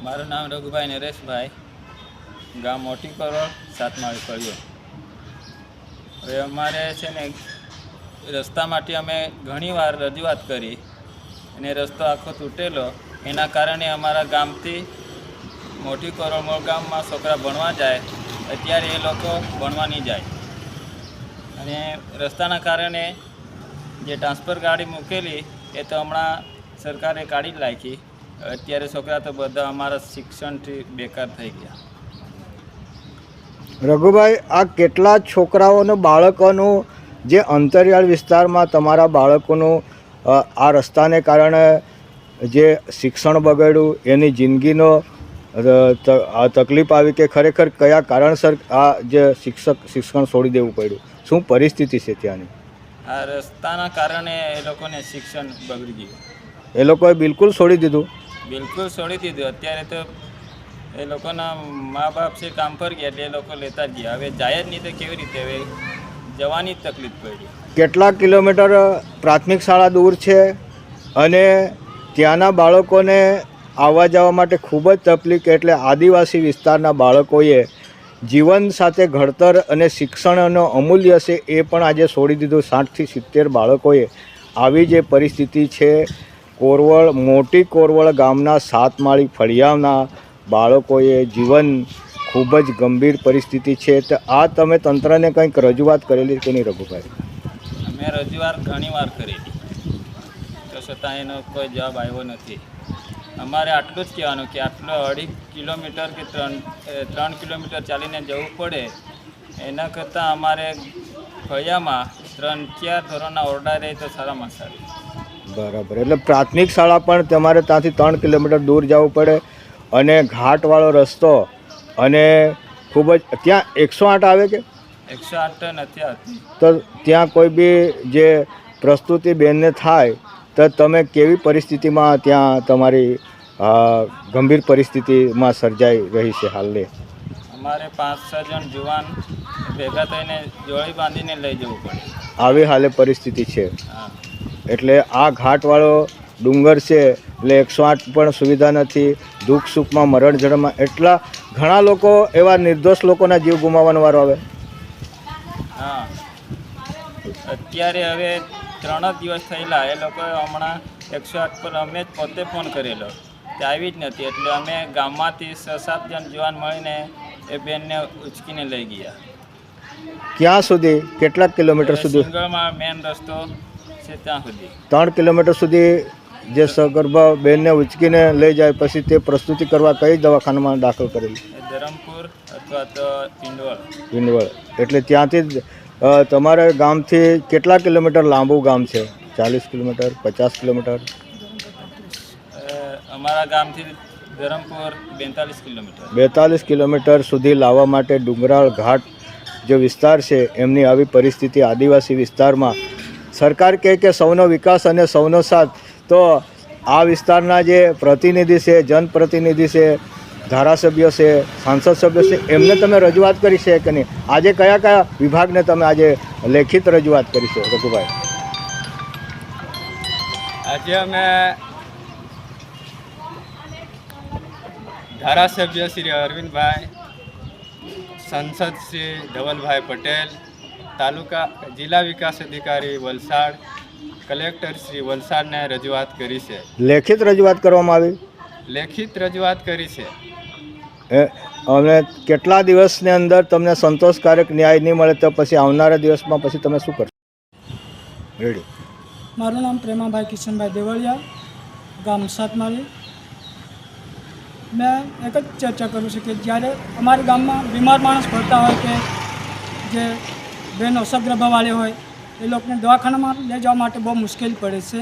મારું નામ રઘુભાઈ નરેશભાઈ, ગામ મોટી કરોડ, સાતમાળી ફળિયો. હવે અમારે છે ને રસ્તા માટે અમે ઘણીવાર રજૂઆત કરી અને રસ્તો આખો તૂટેલો. એના કારણે અમારા ગામથી મોટી કરોડ મૂળ ગામમાં છોકરા ભણવા જાય, અત્યારે એ લોકો ભણવા નહીં જાય. અને રસ્તાના કારણે જે ટ્રાન્સફર ગાડી મૂકેલી એ તો હમણાં સરકારે કાઢી જ નાખી. અત્યારે છોકરા તો બધા અમારા શિક્ષણથી બેકાર થઈ ગયા. રઘુભાઈ, આ કેટલા છોકરાઓનું બાળકોનું જે અંતરિયાળ વિસ્તારમાં તમારા બાળકોનું આ રસ્તાને કારણે જે શિક્ષણ બગડ્યું, એની જિંદગીનો તકલીફ આવી કે ખરેખર કયા કારણસર આ જે શિક્ષણ છોડી દેવું પડ્યું? શું પરિસ્થિતિ છે ત્યાંની? આ રસ્તાના કારણે એ લોકોને શિક્ષણ બગડી ગયું. એ લોકોએ બિલકુલ છોડી દીધું? બિલકુલ છોડી દીધું. અત્યારે તો એ લોકોના મા બાપ છે કામ પર ગયા એટલે એ લોકો લેતા જ ગયા. હવે જાય જ નહીં તો કેવી રીતે? હવે જવાની જ તકલીફ પડી. કેટલા કિલોમીટર પ્રાથમિક શાળા દૂર છે અને ત્યાંના બાળકોને આવવા જવા માટે ખૂબ જ તકલીફ. એટલે આદિવાસી વિસ્તારના બાળકોએ જીવન સાથે ઘડતર અને શિક્ષણનો અમૂલ્ય છે એ પણ આજે છોડી દીધું. 60થી 70 બાળકોએ આવી જે પરિસ્થિતિ છે. કોરવળ, મોટી કોરવળ ગામના સાતમાળી ફળિયાના બાળકોએ જીવન ખૂબ જ ગંભીર પરિસ્થિતિ છે. તો આ તમે તંત્રને કંઈક રજૂઆત કરેલી કે નહીં રઘુભાઈ? અમે રજૂઆત ઘણીવાર કરેલી, તો છતાં એનો કોઈ જવાબ આવ્યો નથી. અમારે આટલું જ કહેવાનું કે આટલો 2.5 કિલોમીટર કે 3 કિલોમીટર ચાલીને જવું પડે, એના કરતાં અમારે ફળિયામાં 3-4 ધોરણના ઓરડા રહે તો સારામાં સારું. બરાબર. એટલે પ્રાથમિક શાળા પણ તમારે ત્યાંથી 3 કિલોમીટર દૂર જવું પડે અને ઘાટવાળો રસ્તો અને ખૂબ જ. ત્યાં 108 આવે કે? 108 નથી આવતી. તો ત્યાં કોઈ બી જે પ્રસ્તુતિ બેનને થાય તો તમે કેવી પરિસ્થિતિમાં ત્યાં તમારી ગંભીર પરિસ્થિતિમાં સર્જાઈ રહી છે હાલની? અમારે 5-6 જણ જુવાન ભેગા થઈને જોડી બાંધીને લઈ જવું પડે. આવી હાલે પરિસ્થિતિ છે. હા. એટલે આ ઘાટવાળો ડુંગર છે એટલે 108 પણ સુવિધા નથી. દુઃખ સુખમાં મરણ જળમાં એટલા ઘણા લોકો એવા નિર્દોષ લોકોના જીવ ગુમાવવાનો વારો આવે. હા, અત્યારે હવે 3 જ દિવસ થયેલા. એ લોકોએ હમણાં 108 પર અમે જ પોતે ફોન કરેલો, તે આવી જ નથી. એટલે અમે ગામમાંથી 6-7 જણ જવાન મળીને એ બેનને ઉચકીને લઈ ગયા. ક્યાં સુધી? કેટલાક કિલોમીટર સુધી? સિંગળમાં મેન રસ્તો છે ત્યાં સુધી. 3 કિલોમીટર સુધી જે સગર્ભા બેનને ઉચકીને લઈ જાય પછી તે પ્રસ્તુતિ કરવા કઈ દવાખાનામાં દાખલ કરેલી? ધરમપુર અથવા તો પિંડવળ. એટલે ત્યાંથી જ તમારા ગામથી કેટલા કિલોમીટર લાંબુ ગામ છે? 40 કિલોમીટર, 50 કિલોમીટર? અમારા ગામથી ધરમપુર 42 કિલોમીટર. 42 કિલોમીટર સુધી લાવવા માટે ડુંગરાળ ઘાટ જે વિસ્તાર છે એમની આવી પરિસ્થિતિ આદિવાસી વિસ્તારમાં. સરકાર કહે કે સૌનો વિકાસ અને સૌનો સાથ, તો આ વિસ્તારના જે પ્રતિનિધિ છે, જનપ્રતિનિધિ છે, ધારાસભ્યો છે, સાંસદ સભ્યો છે, એમને તમે રજૂઆત કરી છે કે નહીં? આજે કયા કયા વિભાગને તમે આજે લેખિત રજૂઆત કરી છે રઘુભાઈ? આજે અમે ધારાસભ્ય શ્રી અરવિંદભાઈ, સાંસદ શ્રી ધવલભાઈ પટેલ, જિલ્લા વિકાસ અધિકારી વલસાડ, કલેક્ટર શ્રી વલસાડને રજૂઆત કરી છે. લેખિત રજૂઆત કરવામાં આવી? લેખિત રજૂઆત કરી છે. અને કેટલા દિવસની અંદર તમને સંતોષકારક ન્યાય નહીં મળે તો પછી આવનારા દિવસમાં પછી તમે શું કરશો? રેડી. મારું નામ પ્રેમાભાઈ કિશનભાઈ દેવળિયા, ગામ સાતમાળી. મેં એક જ ચર્ચા કરું છું કે જ્યારે અમારા ગામમાં બીમાર માણસ ભરતા હોય કે જે બહેનો સગર્ભાવાળી હોય એ લોકોને દવાખાનામાં લઈ જવા માટે બહુ મુશ્કેલી પડે છે.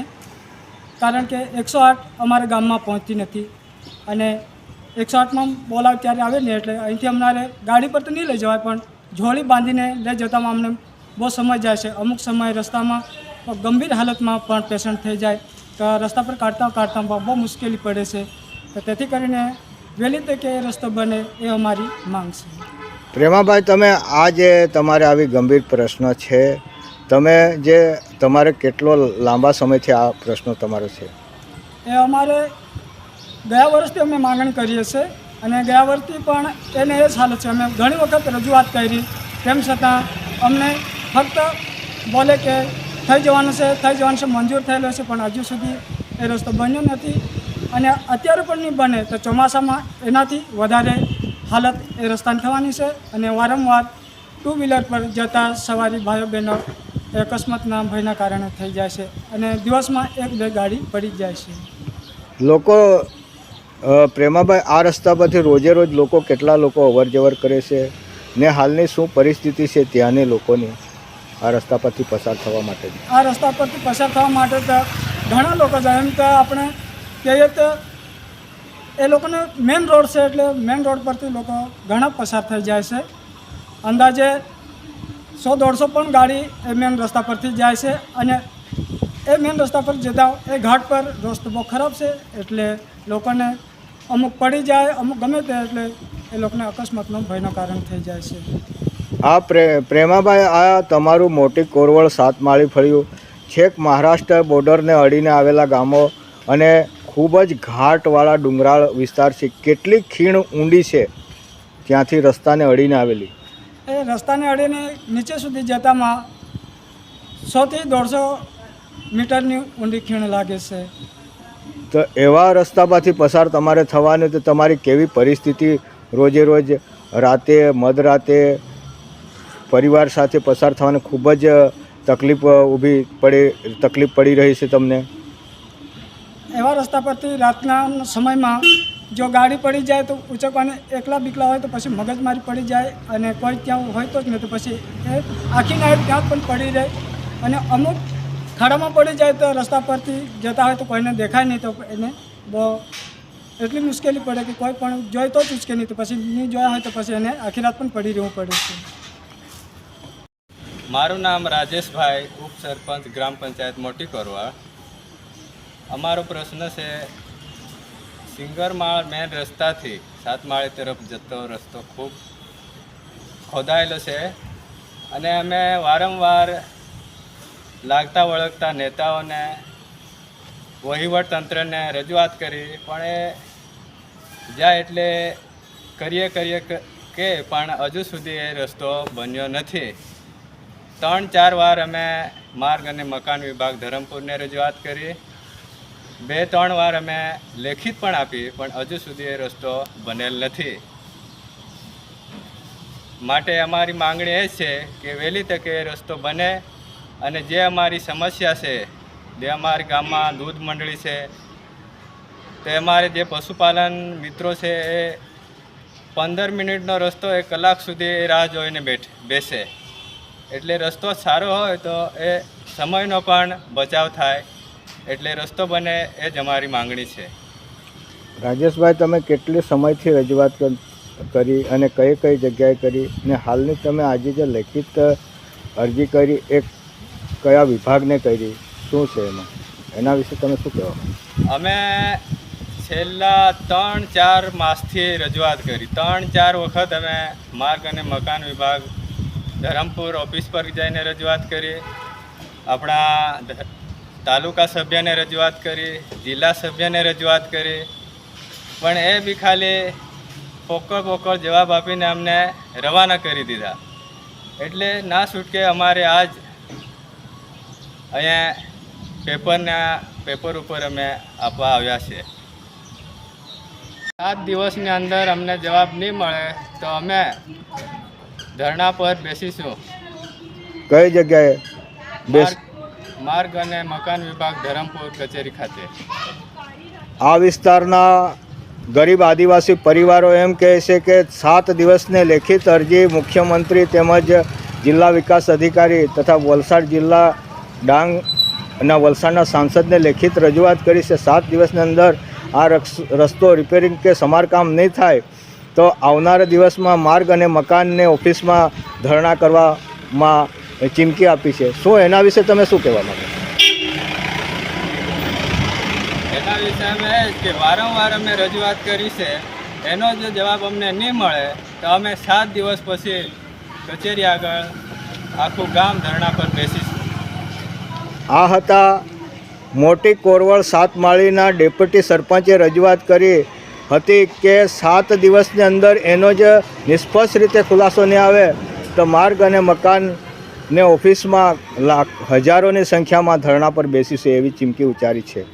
કારણ કે 108 અમારા ગામમાં પહોંચતી નથી અને 108માં બોલાવે ત્યારે આવે ને એટલે અહીંથી અમારે ગાડી પર તો નહીં લઈ જવાય પણ જોડી બાંધીને લઈ જતામાં અમને બહુ સમય જાય છે. અમુક સમય રસ્તામાં ગંભીર હાલતમાં પણ પેશન્ટ થઈ જાય તો રસ્તા પર કાઢતા બહુ મુશ્કેલી પડે છે. તો તેથી કરીને વહેલી તકે એ રસ્તો બને એ અમારી માંગ છે. પ્રેમાભાઈ, તમે આ જે તમારે આવી ગંભીર પ્રશ્ન છે, તમે જે તમારે કેટલો લાંબા સમયથી આ પ્રશ્નો તમારો છે? એ અમારે ગયા વર્ષથી અમે માગણી કરીએ છીએ અને ગયા વર્ષથી પણ એને એ જ હાલત છે. અમે ઘણી વખત રજૂઆત કરી, તેમ છતાં અમને ફક્ત બોલે કે થઈ જવાનું છે, મંજૂર થયેલો છે, પણ હજુ સુધી એ રસ્તો બન્યો નથી અને અત્યારે પણ નહીં બને તો ચોમાસામાં એનાથી વધારે હાલત એ રસ્તાની થવાની છે અને વારંવાર ટુ વ્હીલર પર જતા સવારી ભાઈઓ બહેનો અકસ્માતના ભયના કારણે થઈ જાય છે અને દિવસમાં 1-2 ગાડી પડી જ જાય છે. લોકો પ્રેમાભાઈ, આ રસ્તા પરથી રોજે રોજ લોકો કેટલા લોકો અવર જવર કરે છે ને હાલની શું પરિસ્થિતિ છે ત્યાંની લોકોની આ રસ્તા પરથી પસાર થવા માટે? આ રસ્તા પરથી પસાર થવા માટે તો ઘણા લોકો જાય. એમ તો આપણે કહીએ તો એ લોકોને મેઇન રોડ છે એટલે મેઇન રોડ પરથી લોકો ઘણા પસાર થઈ જાય છે. અંદાજે 100-150 પણ ગાડી એ મેઇન રસ્તા પરથી જાય છે અને એ મેઇન રસ્તા પર જતા એ ઘાટ પર રસ્તો બહુ ખરાબ છે એટલે લોકોને અમુક પડી જાય, અમુક ગમે તે એટલે એ લોકોને અકસ્માતનો ભયનું કારણ થઈ જાય છે. આ પ્રેમાભાઈ, આ તમારું મોટી કોરવળ 7 માળી ફળ્યું છેક મહારાષ્ટ્ર બોર્ડરને અડીને આવેલા ગામો અને ખૂબ જ ઘાટવાળા ડુંગરાળ વિસ્તાર છે. કેટલી ખીણ ઊંડી છે ત્યાંથી રસ્તાને અડીને આવેલી? એ રસ્તાને અડીને નીચે સુધી જતામાં 100 થી 150 મીટરની ઊંડી ખીણ લાગે છે. તો એવા રસ્તા પરથી પસાર તમારે થવાનું તો તમારી કેવી પરિસ્થિતિ? રોજે રોજ રાતે મધરાતે પરિવાર સાથે પસાર થવાની ખૂબ જ તકલીફ પડી રહી છે તમને? એવા રસ્તા પરથી રાતના સમયમાં જો ગાડી પડી જાય તો ઉચકવાને એકલા બીકલા હોય તો પછી મગજમારી પડી જાય અને કોઈ ત્યાં હોય તો જ નહીં તો પછી એ આખી નાઈટ ત્યાં પણ પડી રહે અને અમુક ખાડામાં પડી જાય તો રસ્તા પરથી જતા હોય તો કોઈને દેખાય નહીં તો એને બહુ એટલી મુશ્કેલી પડે કે કોઈ પણ જોઈ તો જ ઉચકે નહીં તો પછી નહીં જોયા હોય તો પછી એને આખી રાત પણ પડી રહેવું પડે છે. મારું નામ રાજેશભાઈ, ઉપસરપંચ ગ્રામ પંચાયત મોટી કોરવાડ. અમારો પ્રશ્ન છે સિંગરમાળ મેન રસ્તાથી 7 માળી તરફ જતો રસ્તો ખૂબ ખોદાયેલો છે અને અમે વારંવાર લાગતા વળગતા નેતાઓને, વહીવટતંત્રને રજૂઆત કરી પણ એ જ્યાં એટલે કરીએ કે પણ હજુ સુધી એ રસ્તો બન્યો નથી. 3-4 વાર અમે માર્ગ અને મકાન વિભાગ ધરમપુરને રજૂઆત કરી, 2-3 વાર અમે લેખિત પણ આપી પણ હજુ સુધી એ રસ્તો બનેલ નથી. માટે અમારી માંગણી એ છે કે વહેલી તકે એ રસ્તો બને અને જે અમારી સમસ્યા છે, જે અમારા ગામમાં દૂધ મંડળી છે તે અમારે જે પશુપાલન મિત્રો છે એ 15 મિનિટનો રસ્તો 1 કલાક સુધી રાહ જોઈને બેસે. એટલે રસ્તો સારો હોય તો એ સમયનો પણ બચાવ થાય એટલે રસ્તો બને એ જ અમારી માંગણી છે. રાજેશભાઈ, તમે કેટલી સમયથી રજૂઆત કરી અને કઈ કઈ જગ્યાએ કરી ને હાલની તમે આજે જે લેખિત અરજી કરી એ કયા વિભાગને કરી, શું છે એના વિશે તમે શું કહેવા? અમે છેલ્લા 3-4 માસથી રજૂઆત કરી. 3-4 વખત અમે માર્ગ અને મકાન વિભાગ ધરમપુર ઓફિસ પર જઈને રજૂઆત કરી, આપણા તાલુકા સભ્યને રજૂઆત કરી, જિલ્લા સભ્યને રજૂઆત કરી પણ એ બી ખાલી પોકળ જવાબ આપીને અમને રવાના કરી દીધા. એટલે ના છૂટકે અમારે આજ અહીંયા પેપર ઉપર અમે આપવા આવ્યા છે. 7 દિવસની અંદર અમને જવાબ નહીં મળે તો અમે ધરણા પર બેસીશું. કઈ જગ્યાએ? માર્ગ અને મકાન વિભાગ ધરમપુર કચેરી ખાતે. આ વિસ્તારના ગરીબ આદિવાસી પરિવારો એમ કહે છે કે 7 દિવસને લેખિત અરજી મુખ્યમંત્રી તેમજ જિલ્લા વિકાસ અધિકારી તથા વલસાડ જિલ્લા ડાંગ અને વલસાડના સાંસદને લેખિત રજૂઆત કરી છે. 7 દિવસની અંદર આ રસ્તો રિપેરિંગ કે સમારકામ નહીં થાય તો આવનારા દિવસમાં માર્ગ અને મકાનને ઓફિસમાં ધરણા કરવામાં ચીમકી આપી છે. શું એના વિશે તમે શું કહેવા માંગો? એના વિશે અમે કે વારંવાર અમે રજૂઆત કરી છે, એનો જો જવાબ અમને નહીં મળે તો અમે 7 દિવસ પછી કચેરી આગળ આખું ગામ ધરણા પર બેસીશું. આ હતા મોટી કોરવળ 7 માળીના ડેપ્યુટી સરપંચે રજૂઆત કરી હતી કે 7 દિવસની અંદર એનો જ નિષ્પક્ષ રીતે ખુલાસો નહીં આવે તો માર્ગ અને મકાનને ઓફિસમાં હજારોની સંખ્યામાં ધરણા પર બેસીશે એવી ચીમકી ઉચ્ચારી છે.